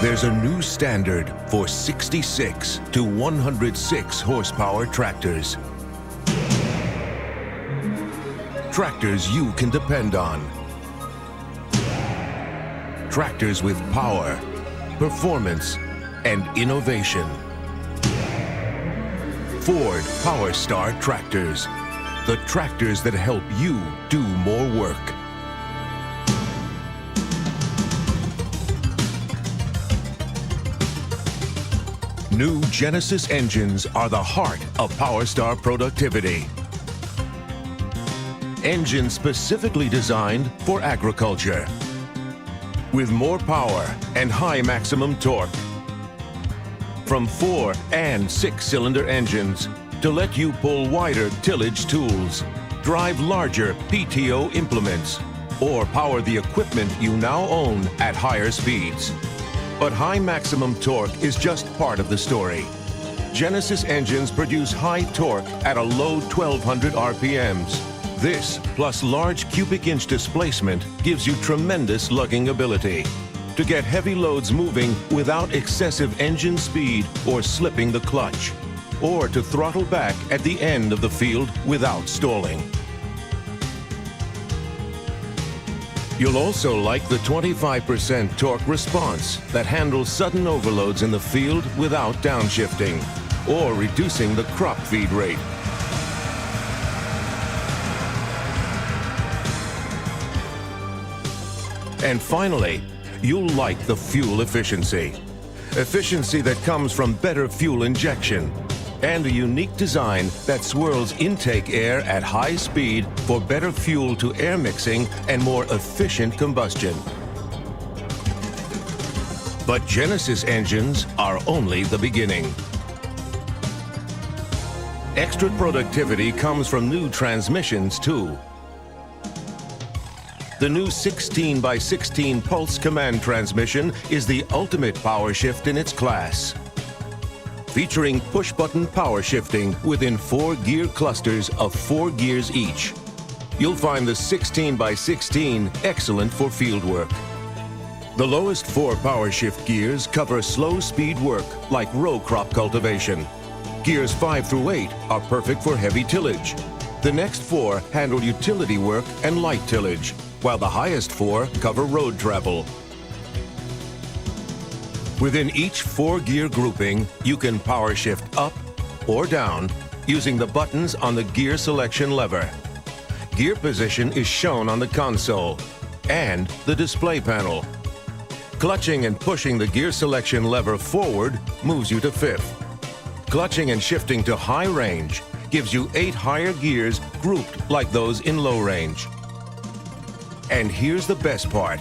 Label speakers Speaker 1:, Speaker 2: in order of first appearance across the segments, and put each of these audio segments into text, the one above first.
Speaker 1: There's a new standard for 66 to 106 horsepower tractors. Tractors you can depend on. Tractors with power, performance, and innovation. Ford Powerstar tractors. The tractors that help you do more work. New Genesis engines are the heart of Powerstar productivity. Engines specifically designed for agriculture. With more power and high maximum torque. From 4- and 6-cylinder engines to let you pull wider tillage tools, drive larger PTO implements, or power the equipment you now own at higher speeds. But high maximum torque is just part of the story. Genesis engines produce high torque at a low 1200 RPMs. This, plus large cubic inch displacement, gives you tremendous lugging ability to get heavy loads moving without excessive engine speed or slipping the clutch, or to throttle back at the end of the field without stalling. You'll also like the 25% torque response that handles sudden overloads in the field without downshifting or reducing the crop feed rate. And finally, you'll like the fuel efficiency. Efficiency that comes from better fuel injection and a unique design that swirls intake air at high speed for better fuel to air mixing and more efficient combustion. But Genesis engines are only the beginning. Extra productivity comes from new transmissions too. The new 16x16 pulse command transmission is the ultimate power shift in its class. Featuring push-button power shifting within 4 gear clusters of 4 gears each. You'll find the 16x16 excellent for field work. The lowest 4 power shift gears cover slow speed work like row crop cultivation. Gears 5 through 8 are perfect for heavy tillage. The next 4 handle utility work and light tillage, while the highest 4 cover road travel. Within each 4-gear grouping, you can power shift up or down using the buttons on the gear selection lever. Gear position is shown on the console and the display panel. Clutching and pushing the gear selection lever forward moves you to 5th. Clutching and shifting to high range gives you 8 higher gears grouped like those in low range. And here's the best part.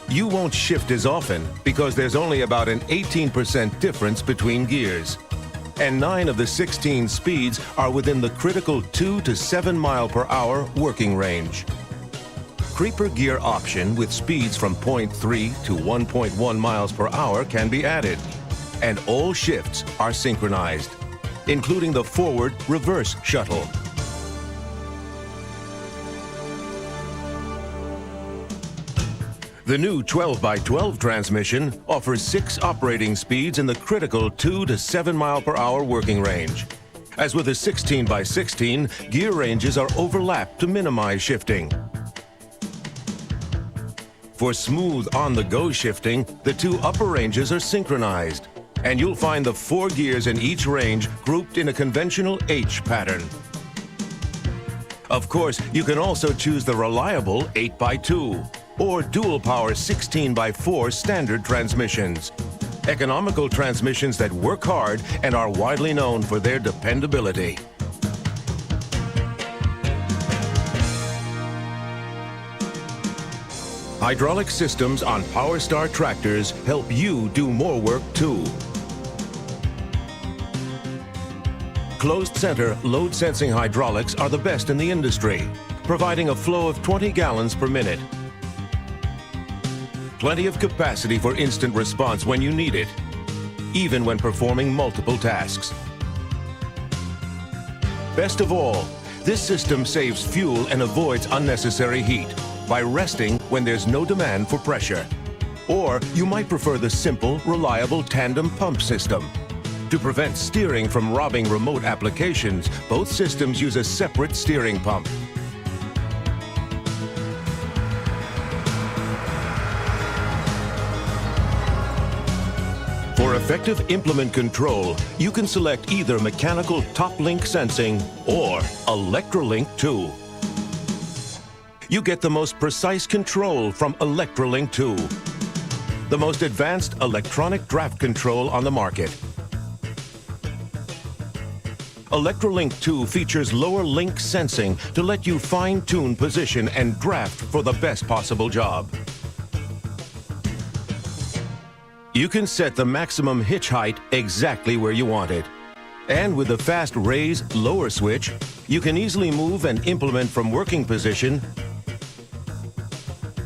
Speaker 1: You won't shift as often because there's only about an 18% difference between gears. And 9 of the 16 speeds are within the critical 2 to 7 mile per hour working range. Creeper gear option with speeds from 0.3 to 1.1 miles per hour can be added. And all shifts are synchronized, including the forward-reverse shuttle. The new 12x12 transmission offers 6 operating speeds in the critical 2 to 7 mile per hour working range. As with the 16x16, gear ranges are overlapped to minimize shifting. For smooth on-the-go shifting, the 2 upper ranges are synchronized, and you'll find the 4 gears in each range grouped in a conventional H pattern. Of course, you can also choose the reliable 8x2 or dual power 16x4 standard transmissions. Economical transmissions that work hard and are widely known for their dependability. Hydraulic systems on Powerstar tractors help you do more work too. Closed center load sensing hydraulics are the best in the industry, providing a flow of 20 gallons per minute. Plenty of capacity for instant response when you need it, even when performing multiple tasks. Best of all, this system saves fuel and avoids unnecessary heat by resting when there's no demand for pressure. Or you might prefer the simple, reliable tandem pump system. To prevent steering from robbing remote applications, both systems use a separate steering pump. For effective implement control, you can select either mechanical top-link sensing or Electrolink 2. You get the most precise control from Electrolink 2, the most advanced electronic draft control on the market. Electrolink 2 features lower link sensing to let you fine-tune position and draft for the best possible job. You can set the maximum hitch height exactly where you want it. And with the fast raise lower switch, you can easily move and implement from working position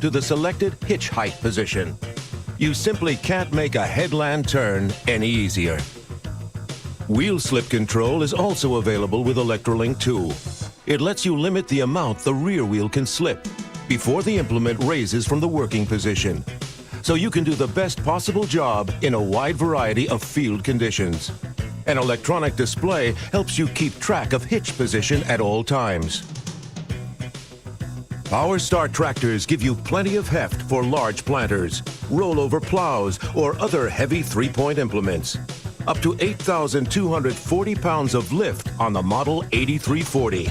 Speaker 1: to the selected hitch height position. You simply can't make a headland turn any easier. Wheel slip control is also available with Electrolink 2. It lets you limit the amount the rear wheel can slip before the implement raises from the working position, so you can do the best possible job in a wide variety of field conditions. An electronic display helps you keep track of hitch position at all times. Powerstar tractors give you plenty of heft for large planters, rollover plows, or other heavy three-point implements. Up to 8,240 pounds of lift on the Model 8340.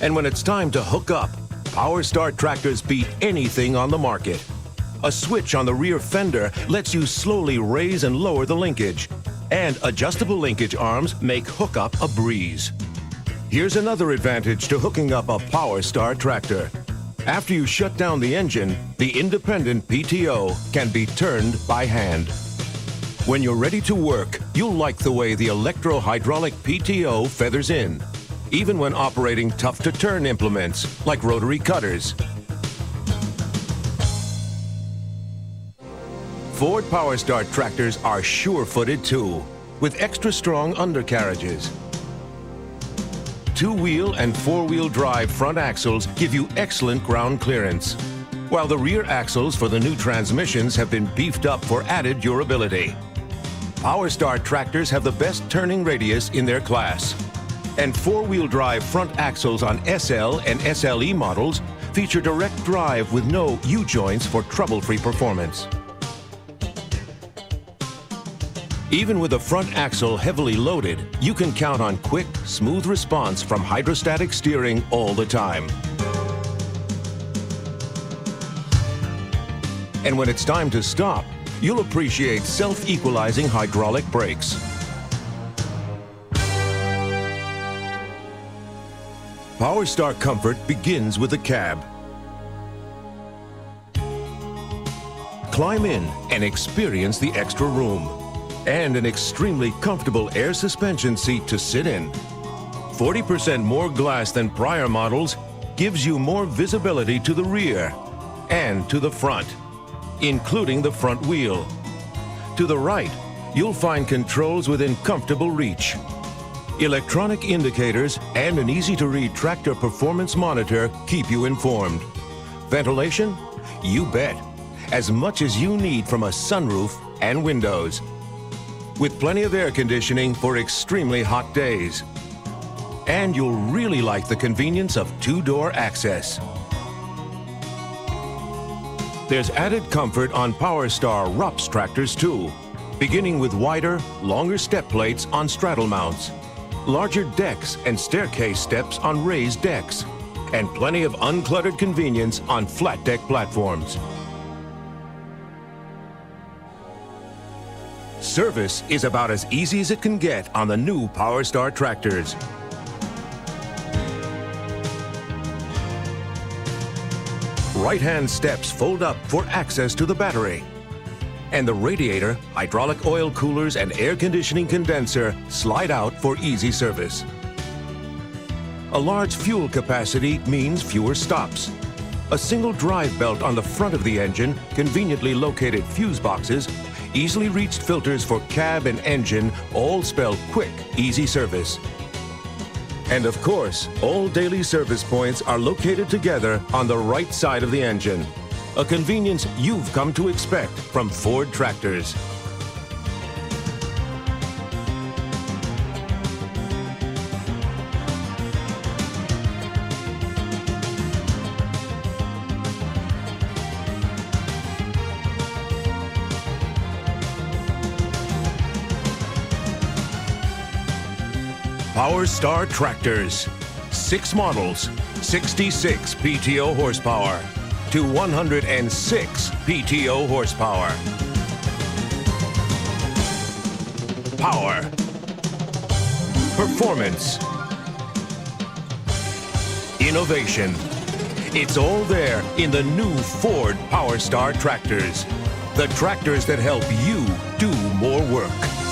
Speaker 1: And when it's time to hook up, Powerstar tractors beat anything on the market. A switch on the rear fender lets you slowly raise and lower the linkage, and adjustable linkage arms make hookup a breeze. Here's another advantage to hooking up a Powerstar tractor. After you shut down the engine, the independent PTO can be turned by hand. When you're ready to work, you'll like the way the electro-hydraulic PTO feathers in, even when operating tough-to-turn implements like rotary cutters. Ford Powerstar tractors are sure-footed too, with extra strong undercarriages. Two-wheel and four-wheel drive front axles give you excellent ground clearance, while the rear axles for the new transmissions have been beefed up for added durability. Powerstar tractors have the best turning radius in their class, and four-wheel drive front axles on SL and SLE models feature direct drive with no U-joints for trouble-free performance. Even with the front axle heavily loaded, you can count on quick, smooth response from hydrostatic steering all the time. And when it's time to stop, you'll appreciate self-equalizing hydraulic brakes. Powerstar comfort begins with the cab. Climb in and experience the extra room, and an extremely comfortable air suspension seat to sit in. 40% more glass than prior models gives you more visibility to the rear and to the front, including the front wheel. To the right, you'll find controls within comfortable reach. Electronic indicators and an easy-to-read tractor performance monitor keep you informed. Ventilation? You bet. As much as you need from a sunroof and windows, with plenty of air conditioning for extremely hot days. And you'll really like the convenience of two-door access. There's added comfort on Powerstar RUPS tractors too, beginning with wider, longer step plates on straddle mounts, larger decks and staircase steps on raised decks, and plenty of uncluttered convenience on flat deck platforms. Service is about as easy as it can get on the new Powerstar tractors. Right-hand steps fold up for access to the battery. And the radiator, hydraulic oil coolers, and air conditioning condenser slide out for easy service. A large fuel capacity means fewer stops. A single drive belt on the front of the engine, conveniently located fuse boxes, easily reached filters for cab and engine all spell quick, easy service. And of course, all daily service points are located together on the right side of the engine. a convenience you've come to expect from Ford tractors. Powerstar tractors. 6 models, 66 PTO horsepower to 106 PTO horsepower. Power. Performance. Innovation. It's all there in the new Ford Powerstar tractors. The tractors that help you do more work.